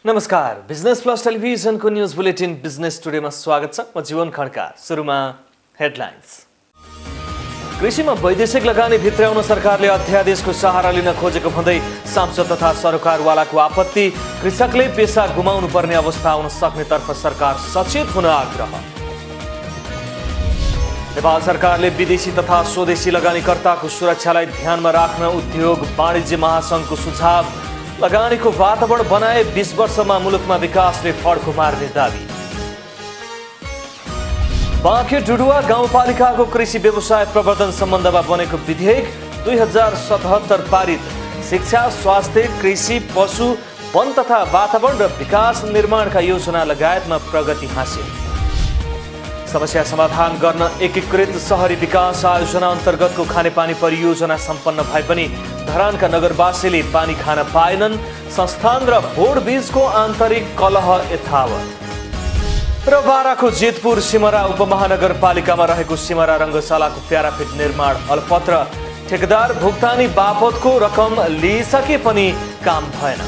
नमस्कार, business plus टेलिभिजनको news bulletin business टुडेमा स्वागत छ। म जीवन खड्का। सुरुमा हेडलाइन्स। कृषिमा वैदेशिक लगानी भित्र्याउन सरकारले अध्यादेशको सहारा लिन खोजेको भन्दै सांसद तथा सरकारवालाको आपत्ति। कृषकले पेसा गुमाउनु पर्ने अवस्था आउन सक्नेतर्फ सरकार सचेत हुन आग्रह। नेपाल सरकारले विदेशी तथा स्वदेशी लगानीकर्ताको सुरक्षालाई ध्यानमा राख्न उद्योग वाणिज्य महासंघको सुझाव। लगानीको वातावरण बनाए 20 वर्षमा मुलुकमा विकासले फड्को मार्ने दाबी। बाँके डुडुवा गाउँपालिकाको कृषि व्यवसाय प्रवर्धन सम्बन्धमा बनेको विधेयक 2077 पारित। शिक्षा, स्वास्थ्य, कृषि, पशु, वन तथा वातावरण र विकास निर्माणका योजना लगायतमा प्रगति हासिल। समस्या समाधान गर्न एकीकृत शहरी विकास आयोजना अन्तर्गतको खानेपानी परियोजना सम्पन्न भए पनि धरानका नगरवासीले पानी खान पाएनन्। संस्थान र बोर्ड बीचको आन्तरिक कलह यथावत। र बाराको जेतपुर सिमरा उपमहानगरपालिकामा रहेको सिमरा रङ्गशालाको प्याराफिट निर्माण अलपत्र। ठेकेदार भुक्तानी बापतको रकम लिइसके पनि काम भएन।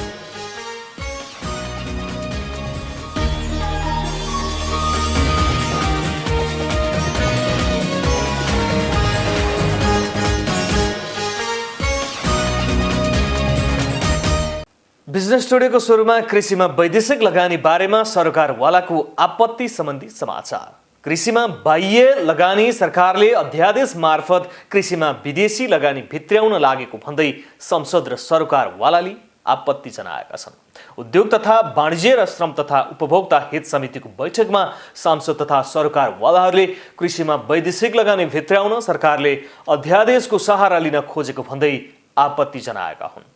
बिजनेस टुडेको सुरुमा कृषिमा वैदेशिक लगानी बारेमा सरकारवालाको आपत्ति सम्बन्धी समाचार। कृषिमा बाह्य लगानी सरकारले अध्यादेश मार्फत कृषिमा विदेशी लगानी भित्र्याउन लागेको भन्दै संसद र सरकारवालाले आपत्ति जनाएका छन्। उद्योग तथा वाणिज्य र श्रम तथा उपभोक्ता हित समितिको बैठकमा सांसद तथा सरकारवालाहरूले कृषिमा वैदेशिक लगानी भित्र्याउन सरकारले अध्यादेशको सहारा लिन खोजेको भन्दै आपत्ति जनाएका हुन्।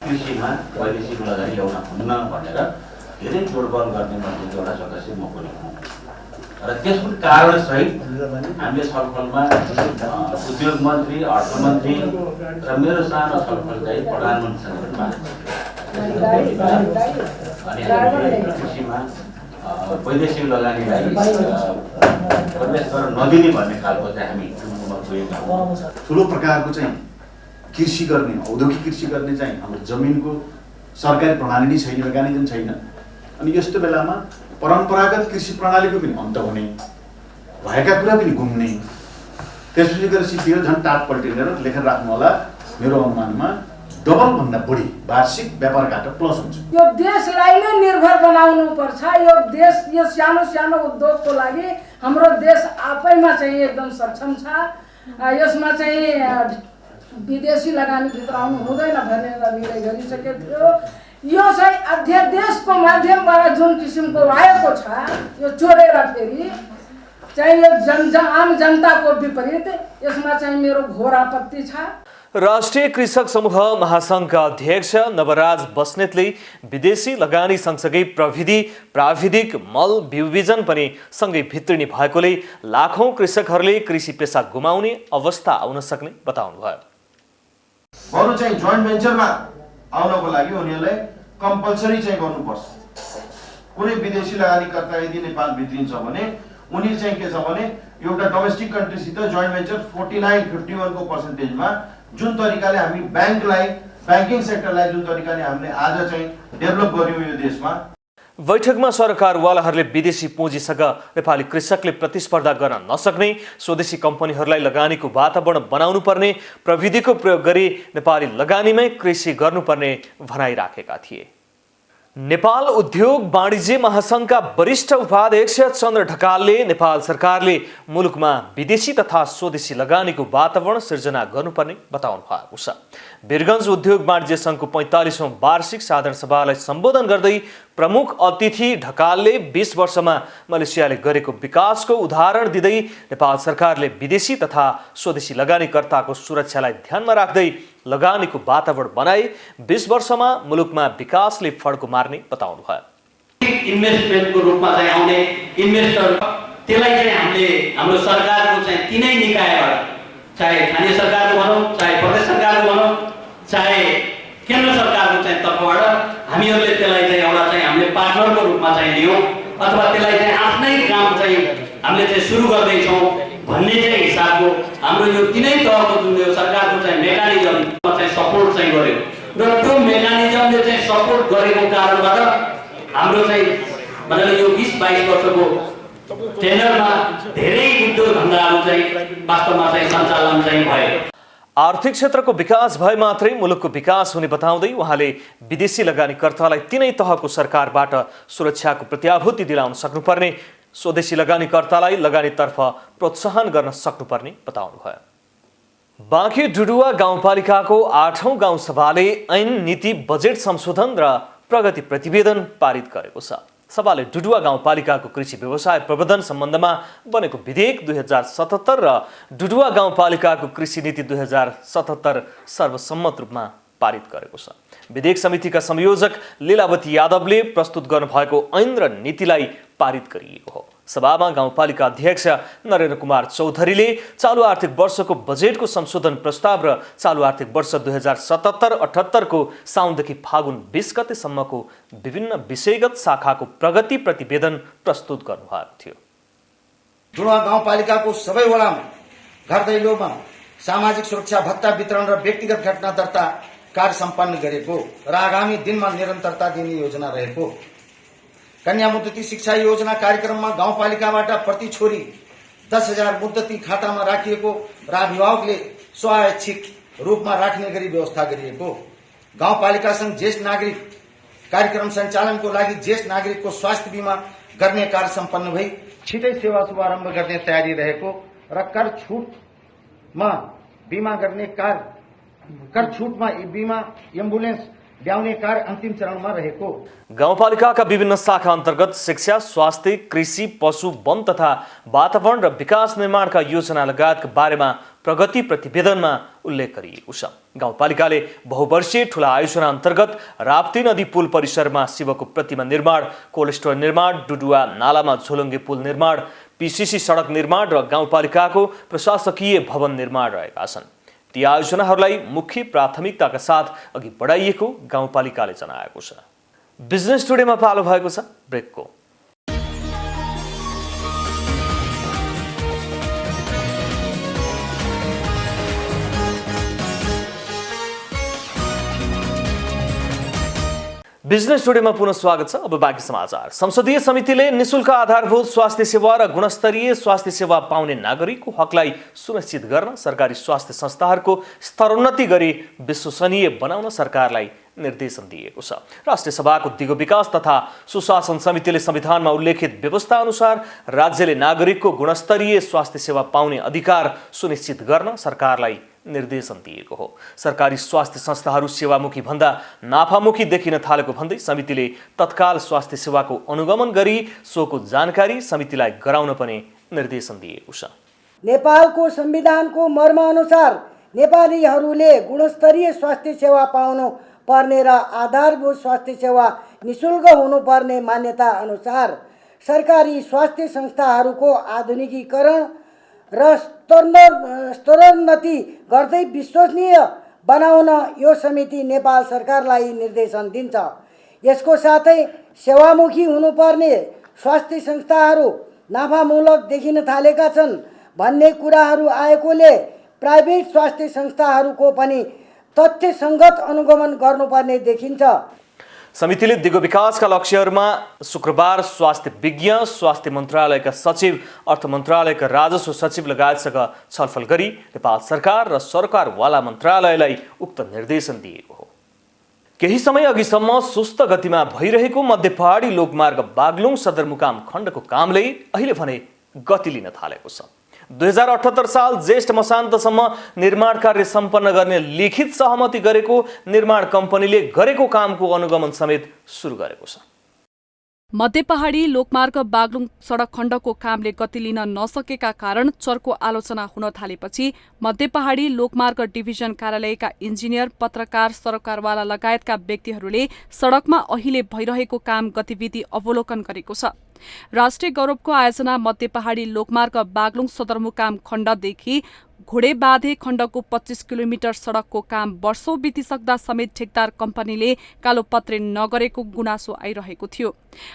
कृषिमा वैदेशिक लगानी ल्याउन हुन्न भनेर धेरै जोडबल गर्ने भन्ने एउटा सदस्य म पनि हुँ र त्यसको कारण सहित हामीले छलफलमा उद्योग मन्त्री, अर्थमन्त्री र मेरो सानो छलफल चाहिँ प्रधानमन्त्रीसँग पनि अनि कृषिमा वैदेशिक लगानीलाई प्रवेश गर्न नदिने भन्ने खालको चाहिँ हामी पुगेका हौँ। ठुलो प्रकारको चाहिँ कृषि गर्ने, औद्योगिक कृषि गर्ने चाहिँ हाम्रो जमिनको सरकारी प्रणाली नै छैन, मेकानिजम छैन। अनि यस्तो बेलामा परम्परागत कृषि प्रणालीको पनि अन्त हुने, भएका कुरा पनि घुम्ने, त्यसपछि गएर सिद्धिएर झन् टाट पल्टिएर लेखेर राख्नु होला। मेरो अनुमानमा डबल भन्दा बढी वार्षिक व्यापार घाटा प्लस हुन्छ। यो देशलाई नै निर्भर बनाउनु पर्छ। यो देश यो सानो सानो उद्योगको लागि हाम्रो देश आफैमा चाहिँ एकदम सक्षम छ। यसमा चाहिँ विदेशी लगानी भित्राउनु हुँदैन भन्ने निर्णय गरिसकेको थियो। यो चाहिँ अध्यादेशको माध्यमबाट जुन किसिमको आएको छ, यो चोरेर फेरि चाहिँ यो आम जनताको विपरीत, यसमा चाहिँ मेरो घोर आपत्ति छ। राष्ट्रिय कृषक समूह महासंघका अध्यक्ष नवराज बस्नेतले विदेशी लगानी सँगसँगै प्राविधिक मल बिउबिजन पनि सँगै भित्रिने भएकोले लाखौं कृषकहरूले कृषि पेसा गुमाउने अवस्था आउन सक्ने बताउनुभयो। बरु चाहिँ जोइन्ट भेन्चरमा आउनको लागि उनीहरूलाई कम्पल्सरी चाहिँ गर्नुपर्छ। कुनै विदेशी लगानीकर्ता यदि नेपाल भित्रिन्छ भने उनी चाहिँ के छ भने एउटा डोमेस्टिक कन्ट्रीसित जोइन्ट भेन्चर 49-51 को पर्सेन्टेजमा जुन तरिकाले हामी ब्याङ्किङ सेक्टरलाई जुन तरिकाले हामीले आज चाहिँ डेभलप गर्यौँ यो देशमा। बैठकमा सरकारवालाहरूले विदेशी पुँजीसँग नेपाली कृषकले प्रतिस्पर्धा गर्न नसक्ने, स्वदेशी कम्पनीहरूलाई लगानीको वातावरण बनाउनु पर्ने, प्रविधिको प्रयोग गरी नेपाली लगानीमै कृषि गर्नुपर्ने भनाइ राखेका थिए। नेपाल उद्योग वाणिज्य महासंघका वरिष्ठ उपाध्यक्ष चन्द्र ढकालले नेपाल सरकारले मुलुकमा विदेशी तथा स्वदेशी लगानीको वातावरण सिर्जना गर्नुपर्ने बताउनु भएको छ। वीरगञ्ज उद्योग वाणिज्य संघको 45औं वार्षिक साधारण सभालाई सम्बोधन गर्दै प्रमुख अतिथि ढकालले 20 वर्षमा मलेसियाले गरेको विकासको उदाहरण दिँदै नेपाल सरकारले विदेशी तथा स्वदेशी लगानीकर्ताको सुरक्षालाई ध्यानमा राख्दै लगानीको वातावरण बनाए 20 वर्षमा मुलुकमा विकासले फड्को मार्ने बताउनु भयो। इन्भेस्टमेन्टको रूपमा चाहिँ आउने इन्भेस्टर त्यसलाई चाहिँ हामीले हाम्रो सरकारको चाहिँ तीनै निकायबाट, चाहे स्थानीय सरकारको भनौँ, चाहे प्रदेश सरकारको भनौँ, चाहे केन्द्र सरकारको चाहिँ तर्फबाट हामीहरूले त्यसलाई चाहिँ एउटा चाहिँ हामीले पार्टनरको रूपमा चाहिँ लियौँ अथवा त्यसलाई चाहिँ आफ्नै काम चाहिँ हामीले चाहिँ सुरु गर्दैछौँ भन्ने चाहिँ हिसाबको हाम्रो यो तीनै तहको जुन यो सरकारको चाहिँ मेकानिजममा चाहिँ सपोर्ट चाहिँ गर्यो र त्यो मेकानिजमले चाहिँ सपोर्ट गरेको कारणबाट हाम्रो चाहिँ मतलब यो 20-22 वर्षको टेन्डरमा धेरै उद्योग धन्दाहरू चाहिँ वास्तवमा चाहिँ सञ्चालन चाहिँ भयो। आर्थिक क्षेत्रको विकास भए मात्रै मुलुकको विकास हुने बताउँदै उहाँले विदेशी लगानीकर्तालाई तिनै तहको सरकारबाट सुरक्षाको प्रत्याभूति दिलाउन सक्नुपर्ने, स्वदेशी लगानीकर्तालाई लगानीतर्फ प्रोत्साहन गर्न सक्नुपर्ने बताउनुभयो। बाँके डुडुवा गाउँपालिकाको 8औं गाउँसभाले ऐन नीति बजेट संशोधन र प्रगति प्रतिवेदन पारित गरेको छ। सभाले डुडुवा गाउँपालिकाको कृषि व्यवसाय प्रबन्धन सम्बन्धमा बनेको विधेयक 2077 र डुडुवा गाउँपालिकाको कृषि नीति 2077 सर्वसम्मत रूपमा पारित गरेको छ। विधेयक समितिका संयोजक लीलावती यादवले प्रस्तुत गर्नुभएको ऐन र नीतिलाई पारित गरिएको हो। सभामा गाउँपालिका अध्यक्ष नरेन्द्र कुमार चौधरीले चालु आर्थिक वर्षको बजेटको संशोधन प्रस्ताव र चालु आर्थिक वर्ष 2077-78 को साउनदेखि फागुन 20 गतेसम्मको विभिन्न विषयगत शाखाको प्रगति प्रतिवेदन प्रस्तुत गर्नुभएको थियो। डुडुवा गाउँपालिकाको सबै वडामा घर दैलोमा सामाजिक सुरक्षा भत्ता वितरण र व्यक्तिगत घटना दर्ता कार्य सम्पन्न गरेको र आगामी दिनमा निरन्तरता दिने योजना रहेको, कन्या मुद्दती शिक्षा योजना कार्यक्रममा गाउँपालिकाबाट प्रति छोरी 10,000 मुद्दती खातामा राखिएको र अभिभावकले स्वैच्छिक रूपमा राख्ने गरी व्यवस्था गरिएको, गाउँपालिकासँग ज्येष्ठ नागरिक कार्यक्रम सञ्चालनको लागि ज्येष्ठ नागरिकको स्वास्थ्य बीमा गर्ने कार्य सम्पन्न भई छिटै सेवा शुभारम्भ गर्ने तयारी रहेको र कर छुटमा बिमा एम्बुलेन्स ल्याउने कार्य अन्तिम चरणमा रहेको। गाउँपालिकाका विभिन्न शाखा अन्तर्गत शिक्षा, स्वास्थ्य, कृषि, पशु, वन तथा वातावरण र विकास निर्माणका योजना लगायतका बारेमा प्रगति प्रतिवेदनमा उल्लेख गरिएको छ। गाउँपालिकाले बहुवर्षीय ठूला आयोजना अन्तर्गत राप्ती नदी पुल परिसरमा शिवको प्रतिमा निर्माण, कोल्ड स्टोर निर्माण, डुडुवा नालामा झोलुङ्गे पुल निर्माण, पीसीसी सडक निर्माण र गाउँपालिकाको प्रशासकीय भवन निर्माण रहेका छन्। ती आयोजनाहरूलाई मुख्य प्राथमिकताका साथ अघि बढाइएको गाउँपालिकाले जनाएको छ। बिजनेस टुडेमा पालो भएको छ ब्रेकको। बिजनेस टुडेमा पुनः स्वागत छ। अब बाँकी समाचार। संसदीय समितिले निशुल्क आधारभूत स्वास्थ्य सेवा र गुणस्तरीय स्वास्थ्य सेवा पाउने नागरिकको हकलाई सुनिश्चित गर्न सरकारी स्वास्थ्य संस्थाहरूको स्तरोन्नति गरी विश्वसनीय बनाउन सरकारलाई निर्देशन दिएको छ। राष्ट्रिय सभाको दिगो विकास तथा सुशासन समितिले संविधानमा उल्लेखित व्यवस्था अनुसार राज्यले नागरिकको गुणस्तरीय स्वास्थ्य सेवा पाउने अधिकार सुनिश्चित गर्न सरकारलाई निर्देशन दिएको हो। सरकारी स्वास्थ्य संस्थाहरू सेवामुखी भन्दा नाफामुखी देखिन थालेको भन्दै समितिले तत्काल स्वास्थ्य सेवाको अनुगमन गरी सोको जानकारी समितिलाई गराउन पनि निर्देशन दिएको छ। नेपालको संविधानको मर्मअनुसार नेपालीहरूले गुणस्तरीय स्वास्थ्य सेवा पाउनु पर्ने र आधारभूत स्वास्थ्य सेवा निशुल्क हुनुपर्ने मान्यता अनुसार सरकारी स्वास्थ्य संस्थाहरूको आधुनिकीकरण र स्तरोन्नति गर्दै विश्वसनीय बनाउन यो समिति नेपाल सरकारलाई निर्देशन दिन्छ। यसको साथै सेवामुखी हुनुपर्ने स्वास्थ्य संस्थाहरू नाफामूलक देखिन थालेका छन् भन्ने कुराहरू आएकोले प्राइभेट स्वास्थ्य संस्थाहरूको पनि तथ्यसङ्गत अनुगमन गर्नुपर्ने देखिन्छ। समितिले दिगो विकासका लक्ष्यहरूमा शुक्रबार स्वास्थ्य विज्ञ, स्वास्थ्य मन्त्रालयका सचिव, अर्थ मन्त्रालयका राजस्व सचिव लगायतसँग छलफल गरी नेपाल सरकार र सरकारवाला मन्त्रालयलाई उक्त निर्देशन दिएको हो। केही समय अघिसम्म सुस्त गतिमा भइरहेको मध्य पहाडी लोकमार्ग बागलुङ सदरमुकाम खण्डको कामले अहिले भने गति लिन थालेको छ। 2078 साल ज्येष्ठ मसान्तसम्म निर्माण कार्य सम्पन्न गर्ने लिखित सहमति गरेको निर्माण कम्पनीले गरेको कामको अनुगमन समेत सुरु गरेको छ। मध्य पहाडी लोकमार्ग बागलुङ सडक खण्डको कामले गति लिन नसकेका कारण चर्को आलोचना हुन थालेपछि मध्य पहाडी लोकमार्ग डिभिजन कार्यालयका इन्जिनियर, पत्रकार, सरकारवाला लगायतका व्यक्तिहरूले सडकमा अहिले भइरहेको काम गतिविधि अवलोकन गरेको छ। राष्ट्रिय गौरवको आयोजना मध्य पहाडी लोकमार्ग बागलुङ सदरमुकाम खण्डदेखि घोडेबाँधे खण्डको 25 किलोमिटर सडकको काम वर्षौं बितिसक्दा समेत ठेकदार कम्पनीले कालोपत्रे नगरेको गुनासो आइरहेको थियो।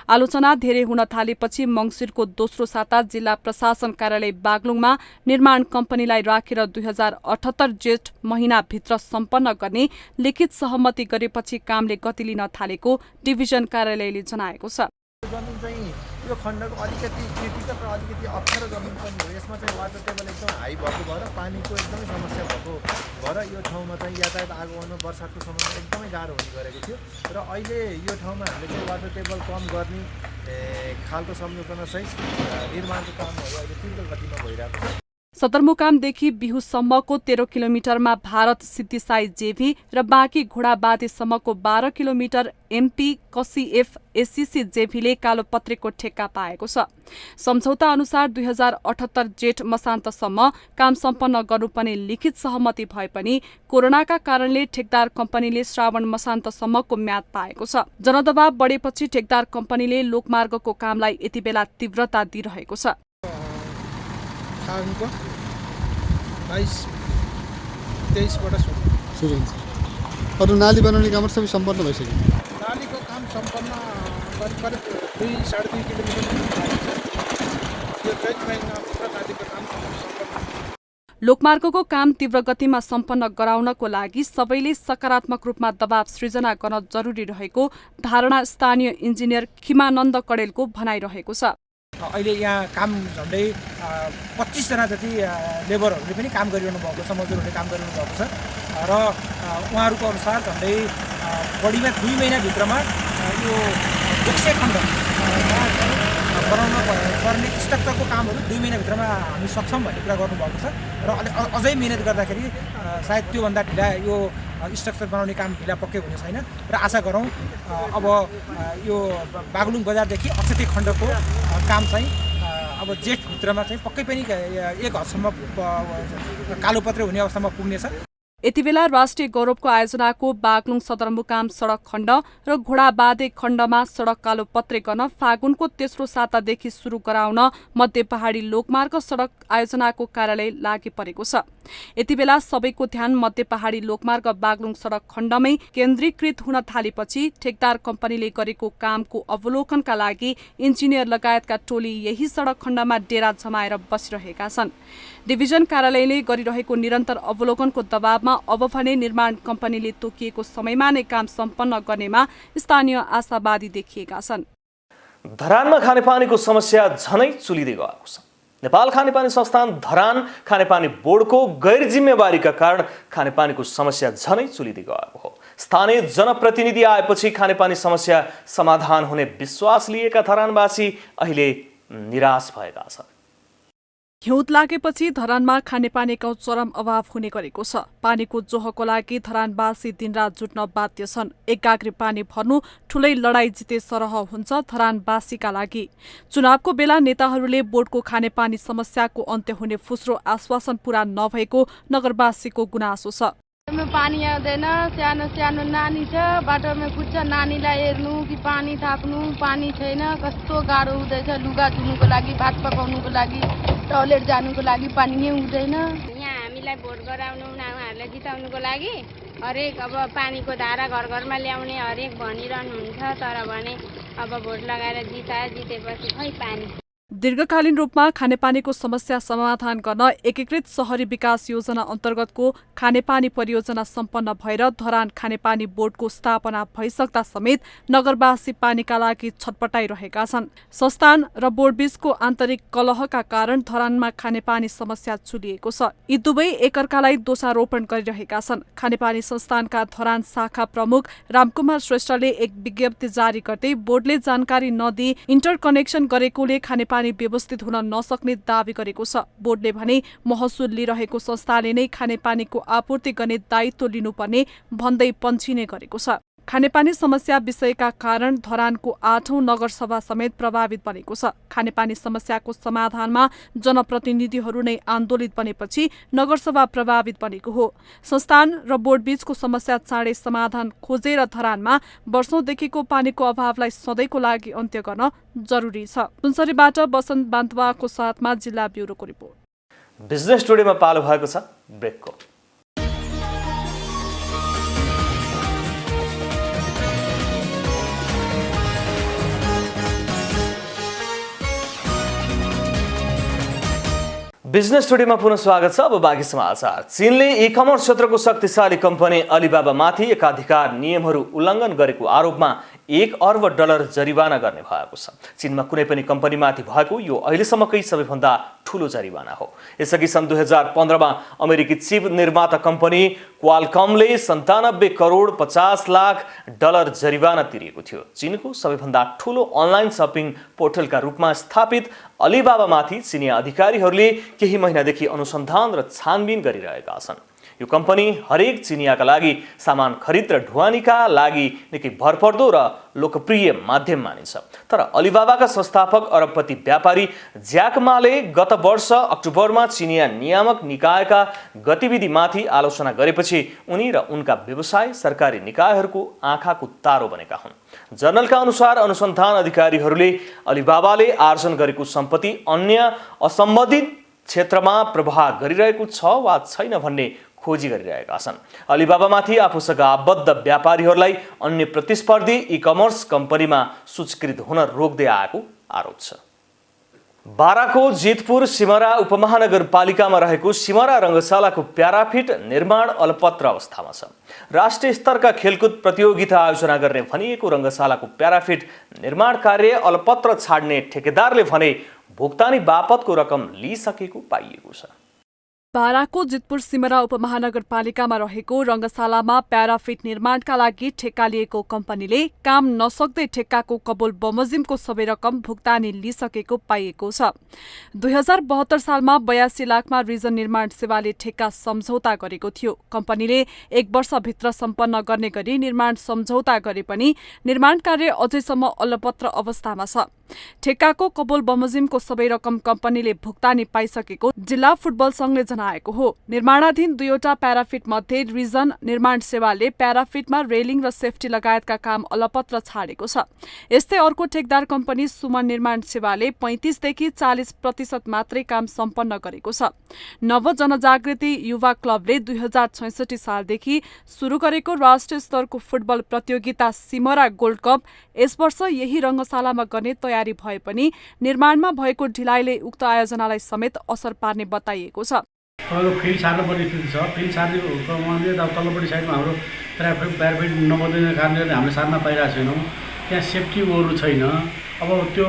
आलोचना धेरै हुन थालेपछि मङ्सिरको दोस्रो साता जिल्ला प्रशासन कार्यालय बागलुङमा निर्माण कम्पनीलाई राखेर 2078 जेठ महिनाभित्र सम्पन्न गर्ने लिखित सहमति गरेपछि कामले गति लिन थालेको डिभिजन कार्यालयले जनाएको छ। जमिन चाहिँ यो खण्डको अलिकति क्रिटिकल र अलिकति अप्ठ्यारो जमिन पनि हो। यसमा चाहिँ वाटर टेबल एकदम हाई भएको भएर पानीको एकदमै समस्या भएको भएर यो ठाउँमा चाहिँ यातायात आगमन बर्सातको समयमा एकदमै गाह्रो हुने गरेको थियो र अहिले यो ठाउँमा हामीले चाहिँ वाटर टेबल कम गर्ने खालको संयोजनासहित निर्माणको कामहरू अहिले तीव्र गतिमा भइरहेको छ। सदरमुकामदेखि बिहुसम्मको 13 किलोमिटरमा भारत सिद्धिसाई जेभी र बाँकी घोडाबाँधेसम्मको 12 किलोमिटर एमपी कसीएफ एससीसी जेभीले कालोपत्रेको ठेक्का पाएको छ। सम्झौता अनुसार 2078 जेठ मसान्तसम्म काम सम्पन्न गर्नुपर्ने लिखित सहमति भए पनि कोरोनाका कारणले ठेकदार कम्पनीले श्रावण मसान्तसम्मको म्याद पाएको छ। जनदबाव बढेपछि ठेकदार कम्पनीले लोकमार्गको कामलाई यति बेला तीव्रता दिइरहेको छ। फागुनको 22-23बाट सुरु हुन्छ। अरू नाली बनाउने काम सबै सम्पन्न भइसक्यो। नालीको काम सम्पन्न करिब 2-2.5 किलोमिटर यो चैत महिनाभित्र नालीको काम सम्पन्न। लोकमार्गको काम तीव्र गतिमा सम्पन्न गराउनको लागि सबैले सकारात्मक रूपमा दबाव सृजना गर्न जरुरी रहेको धारणा स्थानीय इन्जिनियर खिमानन्द कडेलको भनाइरहेको छ। अहिले यहाँ काम झन्डै 25 जना जति लेबरहरूले पनि काम गरिरहनु भएको छ, मजदुरहरूले काम गरिरहनु भएको छ र उहाँहरूको अनुसार झन्डै बढीमा 2 महिनाभित्रमा यो 100 खण्डमा बनाउन पर्ने स्ट्रक्चरको कामहरू 2 महिनाभित्रमा हामी सक्छौँ भन्ने कुरा गर्नुभएको छ र अझै मिहिनेत गर्दाखेरि सायद त्योभन्दा ढिला यो स्ट्रक्चर बनाउने काम ढिला पक्कै हुने छैन र आशा गरौँ अब यो बागलुङ बजारदेखि 68 खण्डको काम चाहिँ अब जेठभित्रमा चाहिँ पक्कै पनि एक हदसम्म कालोपत्रे हुने अवस्थामा पुग्नेछ। यति बेला राष्ट्रिय गौरवको आयोजनाको बागलुङ सदरमुकाम सडक खण्ड र घोडाबाँधे खण्डमा सडक कालोपत्रे गर्न फागुनको तेस्रो सातादेखि सुरु गराउन मध्य पहाडी लोकमार्ग सडक आयोजनाको कार्यालय लागि परेको छ। यति बेला सबैको ध्यान मध्य पहाडी लोकमार्ग बागलुङ सडक खण्डमै केन्द्रीकृत हुन थालेपछि ठेकदार कम्पनीले गरेको कामको अवलोकनका लागि इन्जिनियर लगायतका टोली यही सडक खण्डमा डेरा जमाएर बसिरहेका छन्। डिभिजन कार्यालयले गरिरहेको निरन्तर अवलोकनको दबावमा अब भने निर्माण कम्पनीले तोकिएको समयमा नै काम सम्पन्न गर्नेमा स्थानीय आशावादी देखिएका छन्। धरानमा खानेपानीको समस्या झनै चुलिँदै गएको छ। नेपाल खानेपानी संस्थान धरान खानेपानी बोर्डको गैर जिम्मेवारीका कारण खानेपानीको समस्या झनै चुलिँदै गएको हो। स्थानीय जनप्रतिनिधि आएपछि खानेपानी समस्या समाधान हुने विश्वास लिएका धरानवासी अहिले निराश भएका छन्। हिउँद लागेपछि धरानमा खानेपानीको चरम अभाव हुने गरेको छ। पानीको जोहको लागि धरानवासी दिनरात जुट्न बाध्य छन्। एक गाग्री पानी भर्नु ठूलै लडाई जिते सरह हुन्छ धरानवासीका लागि। चुनावको बेला नेताहरूले बोर्डको खानेपानी समस्याको अन्त्य हुने फुस्रो आश्वासन पूरा नभएको नगरवासीको गुनासो छ। पानी आउँदैन, सानो सानो नानी छ, बाटोमा कुद्छ, नानीलाई हेर्नु कि पानी थाप्नु, पानी छैन, कस्तो गाह्रो हुँदैछ। लुगा धुनुको लागि, भात पकाउनुको लागि, टोयलेट जानुको लागि पानी नै हुँदैन। यहाँ हामीलाई भोट गराउनु उहाँहरूलाई जिताउनुको लागि हरेक अब पानीको धारा घर घरमा ल्याउने हरेक भनिरहनुहुन्छ, तर भने अब भोट लगाएर जितेपछि खै पानी। दीर्घकालीन रूपमा खानेपानीको समस्या समाधान गर्न एकीकृत शहरी विकास योजना अन्तर्गतको खानेपानी परियोजना सम्पन्न भएर धरान खानेपानी बोर्डको स्थापना भइसक्दा समेत नगरवासी पानीका लागि छटपटाइरहेका छन्। संस्थान र बोर्डबीचको आन्तरिक कलहका कारण धरानमा खानेपानी समस्या चुलिएको छ। यी दुवै एकअर्कालाई दोषारोपण गरिरहेका छन्। खानेपानी संस्थानका धरान शाखा प्रमुख रामकुमार श्रेष्ठले एक विज्ञप्ति जारी गर्दै बोर्डले जानकारी नदिई इन्टरकनेक्सन गरेकोले खानेपानी व्यवस्थित हुन नसक्ने दावी गरेको छ। बोर्डले भने महसुल लिइरहेको संस्थाले नै खानेपानीको आपूर्ति गर्ने दायित्व लिनुपर्ने भन्दै पन्छिने गरेको छ। खानेपानी समस्या विषयका कारण धरानको 8औं नगरसभा समेत प्रभावित बनेको छ। खानेपानी समस्याको समाधानमा जनप्रतिनिधिहरू नै आन्दोलित बनेपछि नगरसभा प्रभावित बनेको हो। संस्थान र बोर्डबीचको समस्या चाँडै समाधान खोजेर धरानमा वर्षौंदेखिको पानीको अभावलाई सधैँको लागि अन्त्य गर्न जरुरी छ। सुनसरीबाट बसन्त बान्तवाको साथमा जिल्ला ब्युरोको रिपोर्ट। बिजनेस टुडेमा पालो भएको छ ब्रेकको। बिजनेस टुडेमा पुनः स्वागत छ। अब बाँकी समाचार। चीनले ई-कमर्स क्षेत्रको शक्तिशाली कम्पनी अलिबाबामाथि एकाधिकार नियमहरू उल्लङ्घन गरेको आरोपमा $1 अर्ब जरिवाना गर्ने भएको छ। चीनमा कुनै पनि कम्पनीमाथि भएको यो अहिलेसम्मकै सबैभन्दा ठूलो जरिवाना हो। यसअघि सन् 2015मा अमेरिकी चिप निर्माता कम्पनी क्वालकमले $97 करोड 50 लाख जरिवाना तिरेको थियो। चीनको सबैभन्दा ठूलो अनलाइन सपिङ पोर्टलका रूपमा स्थापित अलिबाबामाथि चिनिया अधिकारीहरूले केही महिनादेखि अनुसन्धान र छानबिन गरिरहेका छन्। यो कम्पनी हरेक चिनियाका लागि सामान खरिद र ढुवानीका लागि निकै भरपर्दो र लोकप्रिय माध्यम मानिन्छ। तर अलिबाबाका संस्थापक अरबपति व्यापारी ज्याक माले गत वर्ष अक्टोबरमा चिनिया नियामक निकायका गतिविधिमाथि आलोचना गरेपछि उनी र उनका व्यवसाय सरकारी निकायहरूको आँखाको तारो बनेका हुन्। जर्नलका अनुसार अनुसन्धान अधिकारीहरूले अलिबाबाले आर्जन गरेको सम्पत्ति अन्य असम्बन्धित क्षेत्रमा प्रवाह गरिरहेको छ वा छैन भन्ने खोजी गरिरहेका छन्। अलिबाबामाथि आफूसँग आबद्ध व्यापारीहरूलाई अन्य प्रतिस्पर्धी ई-कमर्स कम्पनीमा सूचीकृत हुन रोक्दै आएको आरोप छ। बाराको जितपुर सिमरा उपमहानगरपालिकामा रहेको सिमरा रङ्गशालाको प्याराफिट निर्माण अलपत्र अवस्थामा छ। राष्ट्रिय स्तरका खेलकुद प्रतियोगिता आयोजना गर्ने भनिएको रङ्गशालाको प्याराफिट निर्माण कार्य अलपत्र छाड्ने ठेकेदारले भने भुक्तानी बापतको रकम लिइसकेको पाइएको छ। बाराको जितपुर सिमरा उपमहानगरपालिकामा रहेको रङ्गशालामा प्याराफिट निर्माणका लागि ठेक्का लिएको कम्पनीले काम नसक्दै ठेक्काको कबुल बमोजिमको सबै रकम भुक्तानी लिइसकेको पाइएको छ। 2072 सालमा 82 लाखमा रिजन निर्माण सेवाले ठेक्का सम्झौता गरेको थियो। कम्पनीले 1 वर्षभित्र सम्पन्न गर्ने गरी निर्माण सम्झौता गरे पनि निर्माण कार्य अझैसम्म अलपत्र अवस्थामा छ। ठेक्काको कबुल बमोजिमको सबै रकम कम्पनीले भुक्तानी पाइसकेको जिल्ला फुटबल संघले जनाएको हो। निर्माणाधीन 2वटा प्याराफिट मध्ये रिजन निर्माण सेवाले प्याराफिटमा रेलिङ र सेफ्टी लगायतका काम अलपत्र छाडेको छ। यस्तै अर्को ठेकदार कम्पनी सुमन निर्माण सेवाले 35 देखि 40% मात्रै काम सम्पन्न गरेको छ। नव जनजागृति युवा क्लबले 2066 सालदेखि सुरु गरेको राष्ट्रिय स्तरको फुटबल प्रतियोगिता सिमरा गोल्ड कप यस वर्ष यही रङ्गशालामा गर्ने तयारी भए पनि निर्माणमा भएको ढिलाइले उक्त आयोजनालाई समेत असर पार्ने बताइएको छ। फिल्ड सार्नुपर्ने स्थिति छ। फिल्ड सार्नेको तल्लोपट्टि साइडमा हाम्रो प्याराफिट नबनिदिने कारणले हामीले सार्न पाइरहेको छैनौँ। त्यहाँ सेफ्टी ओहरू छैन। अब त्यो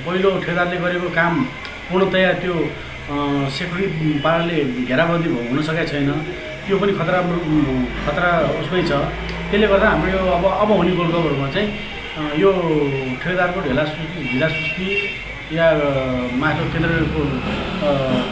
पहिलो ठेकेदारले गरेको काम पूर्णतया त्यो सेक्युरिटी पाराले घेराबन्दी हुन सकेको छैन। त्यो पनि खतरा उसमै छ। त्यसले गर्दा हाम्रो यो अब हुने गोल्ड कपहरूमा चाहिँ यो ठेकेदारको ढिला सुस्ती या माथि केन्द्रको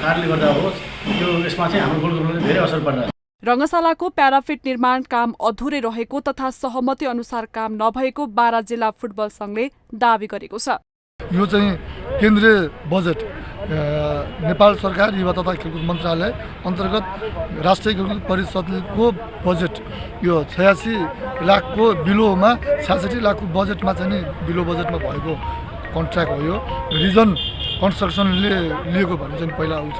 कारणले गर्दा होस् यो यसमा चाहिँ हाम्रो गोल्ड कपले धेरै असर पर्छ। रङ्गशालाको प्याराफिट निर्माण काम अधुरै रहेको तथा सहमति अनुसार काम नभएको बारा जिल्ला फुटबल संघले दावी गरेको छ। यो चाहिँ केन्द्रीय बजेट नेपाल सरकार युवा तथा खेलकुद मन्त्रालय अन्तर्गत राष्ट्रिय खेलकुद परिषदको बजेट यो 86 लाखको बिलोमा 66 लाखको बजेटमा चाहिँ बिलो बजेटमा भएको कन्ट्र्याक्ट हो। यो रिजन कन्स्ट्रक्सनले लिएको भने चाहिँ पहिला आउँछ।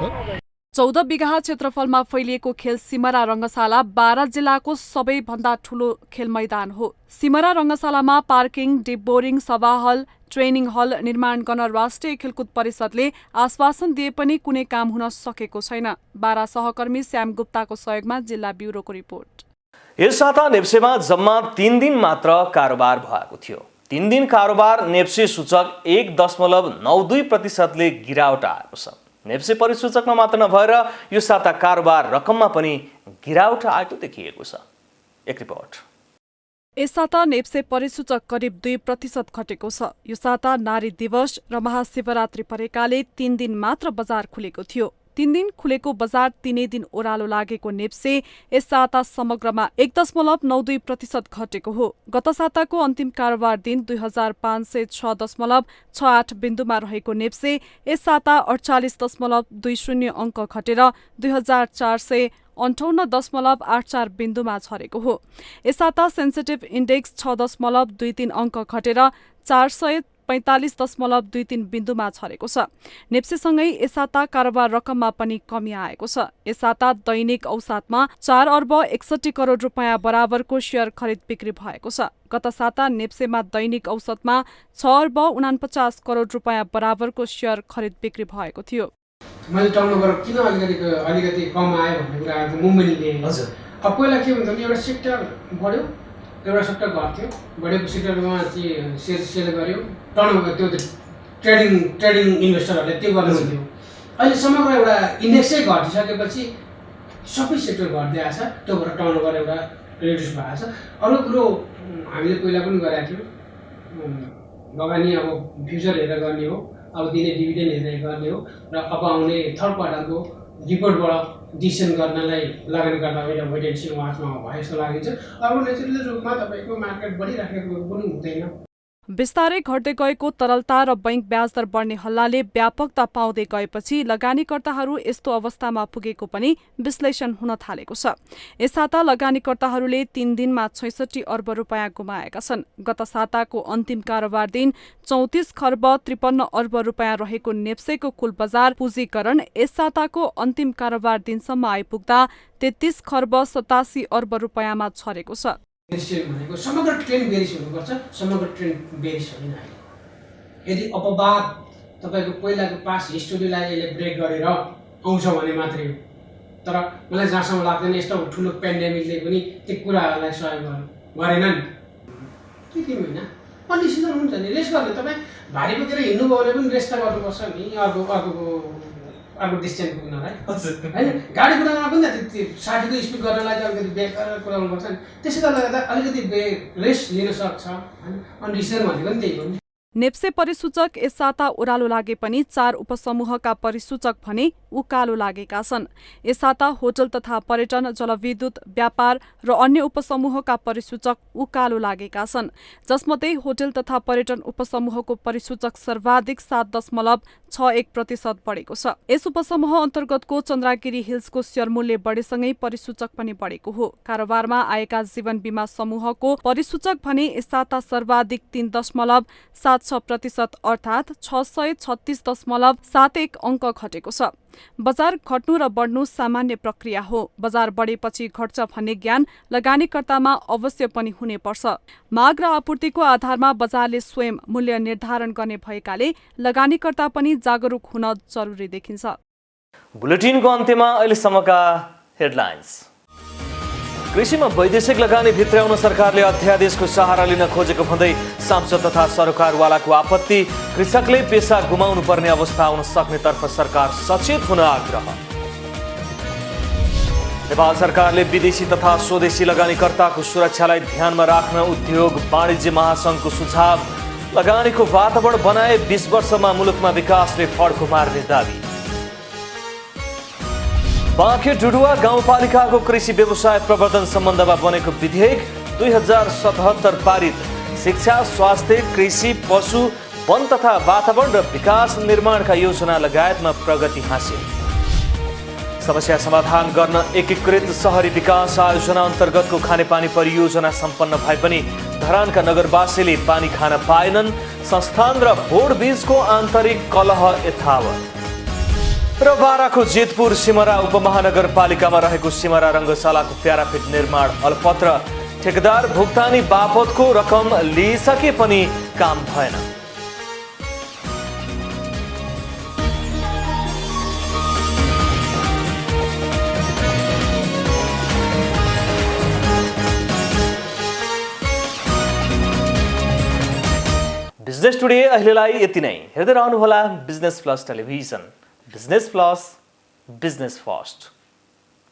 14 बिघा क्षेत्रफलमा फैलिएको खेल सिमरा रङ्गशाला बारा जिल्लाको सबैभन्दा ठूलो खेल मैदान हो। सिमरा रङ्गशालामा पार्किङ, डिप बोरिङ, सभा हल, ट्रेनिङ हल निर्माण गर्न राष्ट्रिय खेलकुद परिषदले आश्वासन दिए पनि कुनै काम हुन सकेको छैन। बारा सहकर्मी श्याम गुप्ताको सहयोगमा जिल्ला ब्युरोको रिपोर्ट। यस साता नेप्सेमा जम्मा 3 दिन मात्र कारोबार भएको थियो। 3 दिन कारोबार नेप्से सूचक 1.92% गिरावट आएको छ। नेप्से परिसूचकमा मात्र नभएर यो साता कारोबार रकममा पनि गिरावट आएको देखिएको छ। एक रिपोर्ट। यस साता नेप्से परिसूचक करिब 2% घटेको छ। यो साता नारी दिवस र महाशिवरात्रि परेकाले 3 दिन मात्र बजार खुलेको थियो। 3 दिन खुलेको बजार 3 दिन ओह्रालो लागेको नेप्से यस साता समग्रमा 1.92% घटेको हो। गत साताको अन्तिम कारोबार दिन 2506.68 बिन्दुमा रहेको नेप्से यस साता 48.20 अङ्क घटेर 2458.84 बिन्दुमा झरेको हो। यस साता सेन्सिटिभ इन्डेक्स 6.23 अङ्क घटेर 445.23 बिन्दुमा झरेको छ। नेप्सेसँगै यस साता कारोबार रकममा पनि कमी आएको छ। यस साता दैनिक औसतमा 4 अर्ब 61 करोड रुपियाँ बराबरको शेयर खरिद बिक्री भएको छ। गत साता नेप्सेमा दैनिक औसतमा 6 अर्ब 49 करोड रुपियाँ बराबरको शेयर खरिद बिक्री भएको थियो। मैले टर्नओभर किन अलिकति कम आयो भन्ने कुराको मुभमेन्ट लिएँ। हजुर, अब पहिला के हुन्छ भने एउटा सेक्टर बढ्यो, एउटा सेक्टर घट्थ्यो, बढेको सेक्टरमा चाहिँ सेल गर्यो, टर्नओभर त्यो ट्रेडिङ इन्भेस्टरहरूले त्यो गर्नुहुन्थ्यो। अहिले समग्र एउटा इन्डेक्सै घटिसकेपछि सबै सेक्टर घट्दै आएको छ, त्यो भएर टर्नओभर एउटा रिड्युस भएको छ। अरू कुरो हामीले पहिला पनि गरेका थियौँ, लगानी अब फ्युचर हेरेर गर्ने हो, अब दिने डिभिडेन्ड हेरेर गर्ने हो र अब आउने थर्ड क्वार्टरको रिपोर्टबाट डिसिसन गर्नलाई लगानीकर्ता एउटा वेट एन्ड सी वाचमा भयो जस्तो लागिन्छ। अब नेचुरल रूपमा तपाईँको मार्केट बढिराखेको पनि हुँदैन। बिस्तारै घट्दै गएको तरलता र बैंक ब्याज दर बढ्ने हल्लाले व्यापकता पाउँदै गएपछि लगानीकर्ताहरू यस्तो अवस्थामा पुगेको पनि विश्लेषण हुन थालेको छ। यस साता लगानीकर्ताहरूले 3 दिनमा 66 अर्ब रुपियाँ गुमाएका छन्। गत साताको अन्तिम कारोबार दिन 34 खर्ब 53 अर्ब रुपियाँ रहेको नेप्सेको कुल बजार पुँजीकरण यस साताको अन्तिम कारोबार दिनसम्म आइपुग्दा 33 खर्ब 87 अर्ब रुपियाँमा झरेको छ। भनेको समग्र ट्रेन्ड बेरिस हुनुपर्छ, समग्र ट्रेन्ड बेरिस होइन। यदि अपवाद तपाईँको पहिलाको पास हिस्टोरीलाई यसले ब्रेक गरेर आउँछ भने मात्रै हो। तर मलाई जहाँसम्म लाग्दैन यस्तो ठुलो पेन्डेमिकले पनि त्यो कुराहरूलाई सहयोग गरेनन्। के होइन कन्डिसनर हुन्छ नि, रेस्ट गर्ने। तपाईँ भारी बोकेर हिँड्नुभयो भने पनि रेस्ट त गर्नुपर्छ नि, अर्को डिस्टेन्स पुग्नलाई होइन। गाडी कुदाउन पनि त 60को स्पिड गर्नलाई त अलिकति ब्रेक गरेर कुदाउनुपर्छ नि। त्यसै गर्दा अलिकति रेस्ट लिन सक्छ होइन। अनि डिसिजन भनेको नि त्यही हो नि। नेप्से परिसूचक यस साता ओह्रालो लागे पनि 4 उपसमूहका परिसूचक भने उकालो लागेका छन्। यस साता होटल तथा पर्यटन, जलविद्युत, व्यापार र अन्य उपसमूहका परिसूचक उकालो लागेका छन्, जसमध्ये होटल तथा पर्यटन उपसमूहको परिसूचक सर्वाधिक 7.61% बढेको छ। यस उपसमूह अन्तर्गतको चन्द्रागिरी हिल्सको शेयर मूल्य बढेसँगै परिसूचक पनि बढेको हो। कारोबारमा आएका जीवन बीमा समूहको परिसूचक भने यस साता सर्वाधिक 3.76% अर्थात् 636.71 अङ्क घटेको छ। बजार घट्नु र बढ्नु सामान्य प्रक्रिया हो। बजार बढेपछि घट्छ भन्ने ज्ञान लगानीकर्तामा अवश्य पनि हुने पर्छ। माग र आपूर्तिको आधारमा बजारले स्वयं मूल्य निर्धारण गर्ने भएकाले लगानीकर्ता पनि जागरुक हुन जरुरी देखिन्छ। बुलेटिनको अन्त्यमा अहिलेसम्मका हेडलाइन्स। कृषिमा वैदेशिक लगानी भित्राउन सरकारले अध्यादेशको सहारा लिन खोजेको भन्दै सांसद तथा सरोकारवालाको आपत्ति। कृषकले पेसा गुमाउनु पर्ने अवस्था आउन सक्नेतर्फ सरकार सचेत हुन आग्रह। नेपाल सरकारले विदेशी तथा स्वदेशी लगानीकर्ताको सुरक्षालाई ध्यानमा राख्न उद्योग वाणिज्य महासंघको सुझाव। लगानीको वातावरण बनाए 20 वर्षमा मुलुकमा विकासले फड्को मार्ने दावी। बाँके डुडुवा गाउँपालिकाको कृषि व्यवसाय प्रवर्धन सम्बन्धमा बनेको विधेयक 2077 पारित। शिक्षा, स्वास्थ्य, कृषि, पशु, वन तथा वातावरण र विकास निर्माणका योजना लगायतमा प्रगति हासिल। समस्या समाधान गर्न एकीकृत शहरी विकास आयोजना अन्तर्गतको खानेपानी परियोजना सम्पन्न भए पनि धरानका नगरवासीले पानी खान पाएनन्। संस्थान र बोर्ड बीचको आन्तरिक कलह यथावत। र बाराको जेतपुर सिमरा उपमहानगरपालिकामा रहेको सिमरा रङ्गशालाको प्याराफिट निर्माण अलपत्र। ठेकेदार भुक्तानी बापतको रकम लिइसके पनि काम भएन। बिजनेस टुडे अहिलेलाई यति नै। हेर्दै रहनुहोला business plus television. Business plus, business first.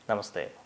नमस्ते।